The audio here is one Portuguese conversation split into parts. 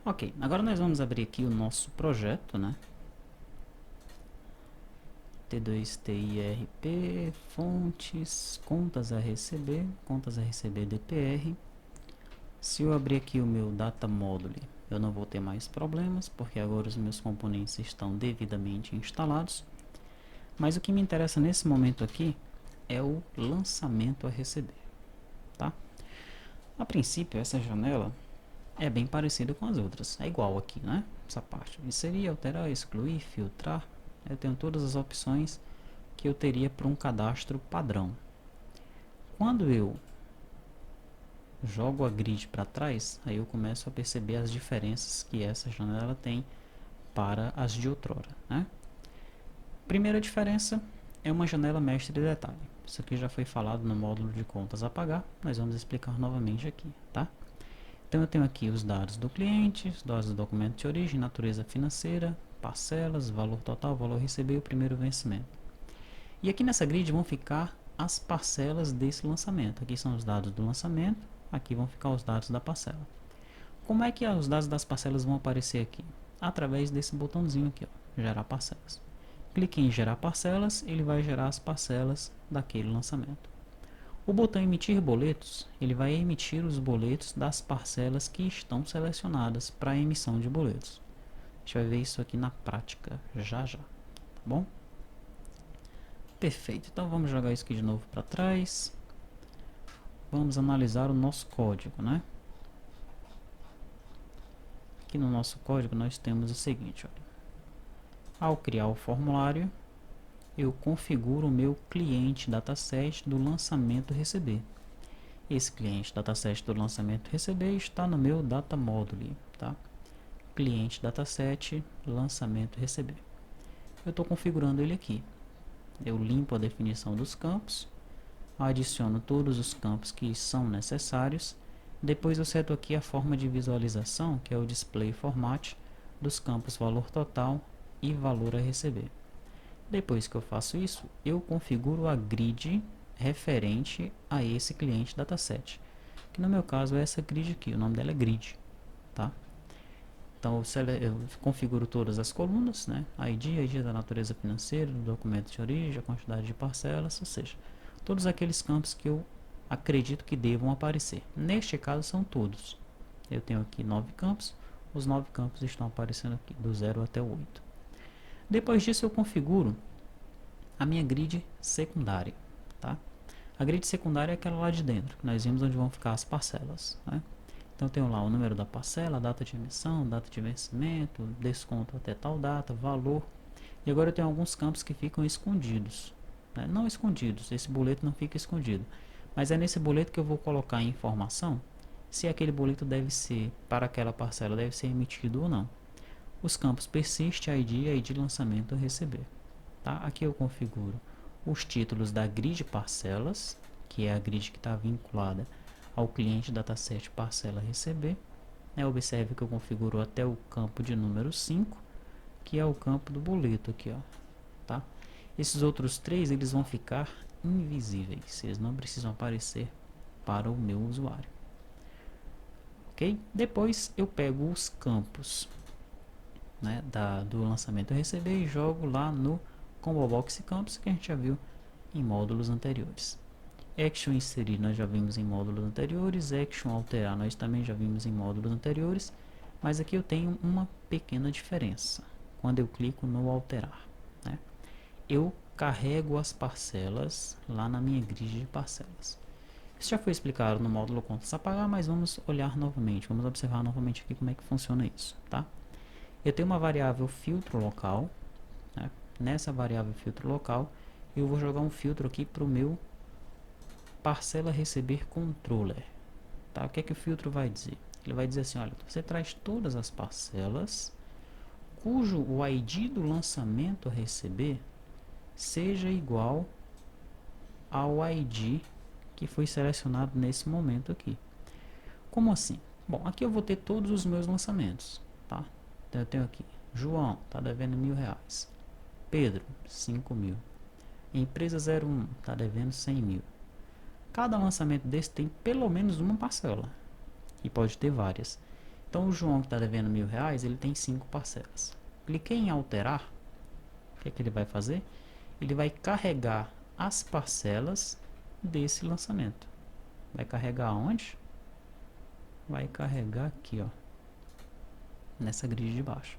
Ok, agora nós vamos abrir aqui o nosso projeto, né? T2TIRP, fontes, contas a receber DPR. Se eu abrir aqui o meu data module, eu não vou ter mais problemas, porque agora os meus componentes estão devidamente instalados. Mas o que me interessa nesse momento aqui é o lançamento a receber, tá? A princípio, essa janela é bem parecida com as outras, é igual aqui, né? Essa parte, inserir, alterar, excluir, filtrar, eu tenho todas as opções que eu teria para um cadastro padrão. Quando eu jogo a grid para trás, aí eu começo a perceber as diferenças que essa janela tem para as de outrora, né? Primeira diferença é uma janela mestre de detalhe. Isso aqui já foi falado no módulo de contas a pagar, nós vamos explicar novamente aqui, tá? Então eu tenho aqui os dados do cliente, os dados do documento de origem, natureza financeira, parcelas, valor total, valor recebido e o primeiro vencimento. E aqui nessa grid vão ficar as parcelas desse lançamento. Aqui são os dados do lançamento, aqui vão ficar os dados da parcela. Como é que os dados das parcelas vão aparecer aqui? Através desse botãozinho aqui, ó, gerar parcelas. Clique em gerar parcelas, ele vai gerar as parcelas daquele lançamento. O botão emitir boletos, ele vai emitir os boletos das parcelas que estão selecionadas para a emissão de boletos. A gente vai ver isso aqui na prática já já, tá bom? Perfeito, então vamos jogar isso aqui de novo para trás. Vamos analisar o nosso código, né? Aqui no nosso código nós temos o seguinte, olha. Ao criar o formulário, eu configuro o meu cliente dataset do lançamento receber. Esse cliente dataset do lançamento receber está no meu data module, tá? Cliente dataset lançamento receber. Eu estou configurando ele aqui. Eu limpo a definição dos campos, adiciono todos os campos que são necessários. Depois eu seto aqui a forma de visualização, que é o display format dos campos valor total e valor a receber. Depois que eu faço isso, eu configuro a grid referente a esse cliente dataset, que no meu caso é essa grid aqui, o nome dela é grid, tá? Então eu configuro todas as colunas, né? ID da natureza financeira, do documento de origem, a quantidade de parcelas, ou seja, todos aqueles campos que eu acredito que devam aparecer. Neste caso são todos. Eu tenho aqui 9 campos, os 9 campos estão aparecendo aqui, do 0 até o 8. Depois disso eu configuro a minha grid secundária, tá? A grid secundária é aquela lá de dentro, que nós vimos onde vão ficar as parcelas, né? Então eu tenho lá o número da parcela, a data de emissão, data de vencimento, desconto até tal data, valor. E agora eu tenho alguns campos que ficam escondidos, né? Não escondidos, esse boleto não fica escondido, mas é nesse boleto que eu vou colocar a informação se aquele boleto deve ser, para aquela parcela, deve ser emitido ou não. Os campos persiste, ID lançamento receber. Tá? Aqui eu configuro os títulos da grid parcelas, que é a grid que está vinculada ao cliente dataset parcela receber. Observe que eu configuro até o campo de número 5, que é o campo do boleto aqui, ó, tá? Esses outros três eles vão ficar invisíveis, eles não precisam aparecer para o meu usuário. Ok? Depois eu pego os campos, né, do lançamento a receber e jogo lá no Combo Box Campos, que a gente já viu em módulos anteriores. Action inserir nós já vimos em módulos anteriores, Action alterar nós também já vimos em módulos anteriores, mas aqui eu tenho uma pequena diferença quando eu clico no alterar, né? Eu carrego as parcelas lá na minha grid de parcelas. Isso já foi explicado no módulo contas a pagar, mas vamos olhar novamente, vamos observar novamente aqui como é que funciona isso, tá? Eu tenho uma variável filtro local, né? Nessa variável filtro local eu vou jogar um filtro aqui para o meu parcela receber controller, tá? O que é que o filtro vai dizer? Ele vai dizer assim, olha, você traz todas as parcelas cujo o ID do lançamento a receber seja igual ao ID que foi selecionado nesse momento aqui. Como assim? Bom, aqui eu vou ter todos os meus lançamentos, tá? Então eu tenho aqui, João, tá devendo R$1.000. Pedro, 5.000. Empresa 01, tá devendo 100.000. Cada lançamento desse tem pelo menos uma parcela, e pode ter várias. Então o João que está devendo R$ 1.000, ele tem 5 parcelas. Cliquei em alterar, o que é que ele vai fazer? Ele vai carregar as parcelas desse lançamento. Vai carregar onde? Vai carregar aqui, ó, nessa grid de baixo.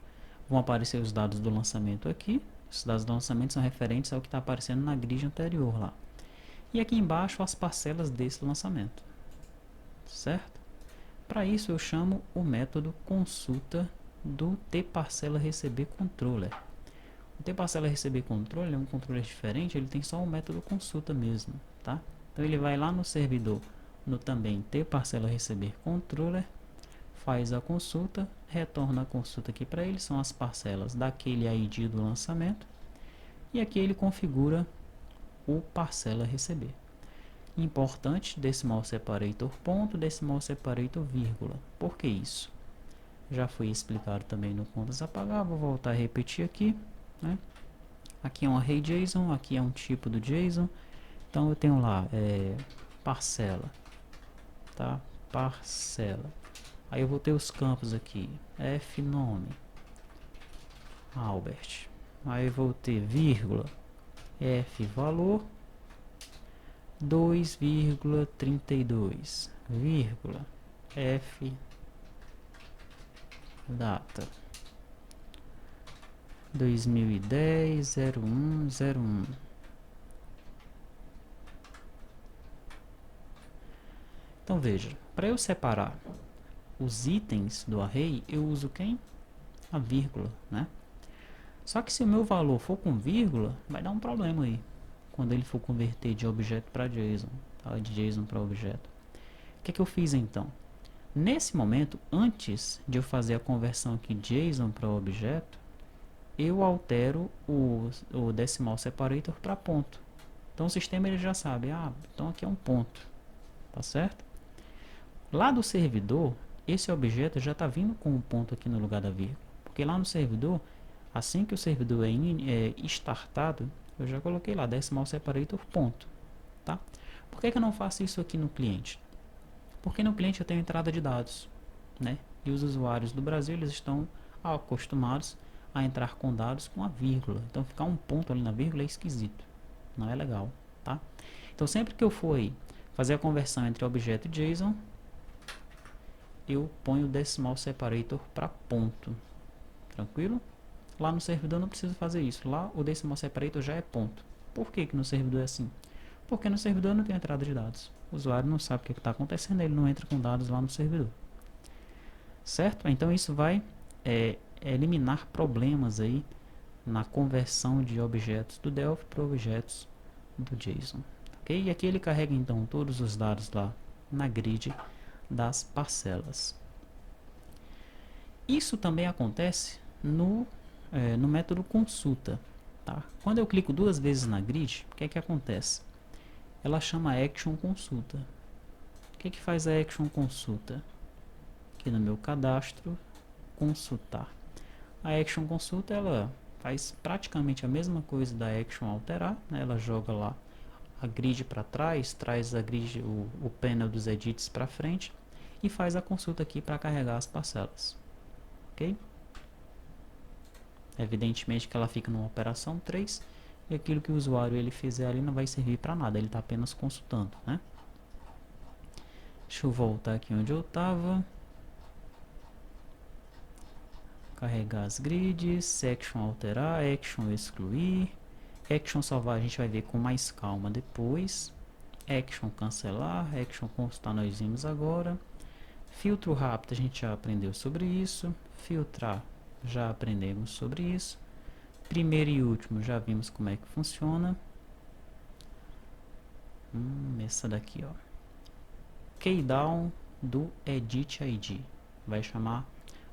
Vão aparecer os dados do lançamento aqui. Os dados do lançamento são referentes ao que está aparecendo na grid anterior lá. E aqui embaixo as parcelas desse lançamento, certo? Para isso eu chamo o método consulta do tParcelaReceberController. O tParcelaReceberController é um controller diferente, ele tem só o método consulta mesmo, tá? Então ele vai lá no servidor, no também tParcelaReceberController, faz a consulta, retorna a consulta aqui para ele, são as parcelas daquele ID do lançamento, e aqui ele configura o parcela receber. Importante, decimal separator ponto, decimal separator vírgula. Por que isso? Já foi explicado também no contas a pagar, vou voltar a repetir aqui, né? Aqui é um array JSON, aqui é um tipo do JSON, então eu tenho lá parcela, tá? Parcela. Aí eu vou ter os campos aqui, F nome, Albert. Aí eu vou ter vírgula, F valor, 2,32, vírgula, F data 2010 0101. Então veja, para eu separar os itens do array, eu uso quem? A vírgula, né? Só que se o meu valor for com vírgula, vai dar um problema aí, quando ele for converter de objeto para JSON, tá? De JSON para objeto. O que eu fiz então? Nesse momento, antes de eu fazer a conversão aqui JSON para objeto, eu altero o decimal separator para ponto. Então o sistema ele já sabe, então aqui é um ponto, tá certo? Lá do servidor, esse objeto já está vindo com um ponto aqui no lugar da vírgula, porque lá no servidor, assim que o servidor é startado, eu já coloquei lá decimal separator ponto, tá? Por que eu não faço isso aqui no cliente? Porque no cliente eu tenho entrada de dados, né? E os usuários do Brasil eles estão acostumados a entrar com dados com a vírgula. Então ficar um ponto ali na vírgula é esquisito, não é legal, tá? Então sempre que eu for aí fazer a conversão entre objeto e JSON, eu ponho o decimal separator para ponto, tranquilo? Lá no servidor não preciso fazer isso, lá o decimal separator já é ponto. Por que no servidor é assim? Porque no servidor não tem entrada de dados. O usuário não sabe o que está acontecendo, ele não entra com dados lá no servidor. Certo? Então isso vai eliminar problemas aí na conversão de objetos do Delphi para objetos do JSON. Okay? E aqui ele carrega então todos os dados lá na grid das parcelas. Isso também acontece no método consulta. Tá? Quando eu clico duas vezes na grid, o que é que acontece? Ela chama action consulta. O que é que faz a action consulta? Aqui no meu cadastro, consultar. A action consulta ela faz praticamente a mesma coisa da action alterar, né? Ela joga lá a grid para trás, traz a grid, o panel dos edits para frente e faz a consulta aqui para carregar as parcelas. Ok? Evidentemente que ela fica numa operação 3 e aquilo que o usuário ele fizer ali não vai servir para nada, ele está apenas consultando, né? Deixa eu voltar aqui onde eu estava. Carregar as grids, section alterar, action excluir, action salvar a gente vai ver com mais calma depois, action cancelar, action consultar nós vimos agora, filtro rápido a gente já aprendeu sobre isso, filtrar já aprendemos sobre isso, primeiro e último já vimos como é que funciona, essa daqui ó, keydown do edit ID, vai chamar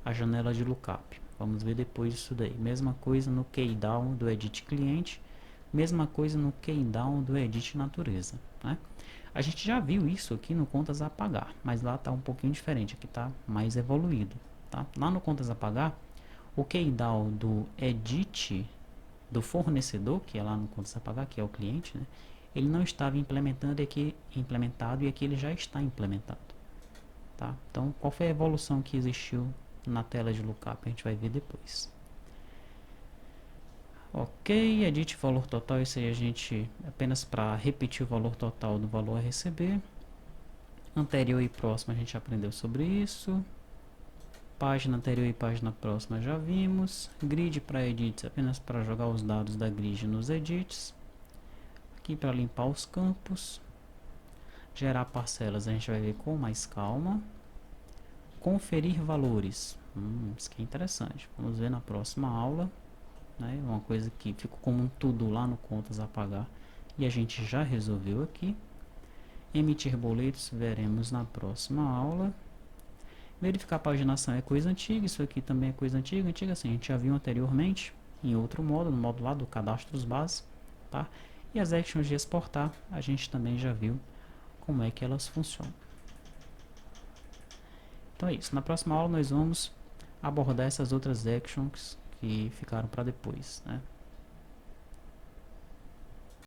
a janela de lookup. Vamos ver depois isso daí. Mesma coisa no keydown do edit cliente, mesma coisa no keydown do edit natureza, né? A gente já viu isso aqui no contas a pagar, mas lá está um pouquinho diferente, aqui está mais evoluído, tá? Lá no contas a pagar, o keydown do edit do fornecedor, que é lá no contas a pagar, que é o cliente, né? Ele não estava implementado e aqui ele já está implementado. tá? Então, qual foi a evolução que existiu na tela de lookup? A gente vai ver depois. Ok, edit valor total, isso aí a gente, apenas para repetir o valor total do valor a receber. Anterior e próximo a gente aprendeu sobre isso. Página anterior e página próxima já vimos. Grid para edits, apenas para jogar os dados da grid nos edits. Aqui para limpar os campos. Gerar parcelas a gente vai ver com mais calma. Conferir valores, isso aqui é interessante. Vamos ver na próxima aula, né? Uma coisa que ficou como um tudo lá no contas a pagar e a gente já resolveu aqui. Emitir boletos veremos na próxima aula. Verificar a paginação é coisa antiga, isso aqui também é coisa antiga. Antiga assim, a gente já viu anteriormente em outro modo, no modo lá do cadastros base, tá? E as actions de exportar, a gente também já viu como é que elas funcionam. Então é isso, na próxima aula nós vamos abordar essas outras actions que ficaram para depois, né?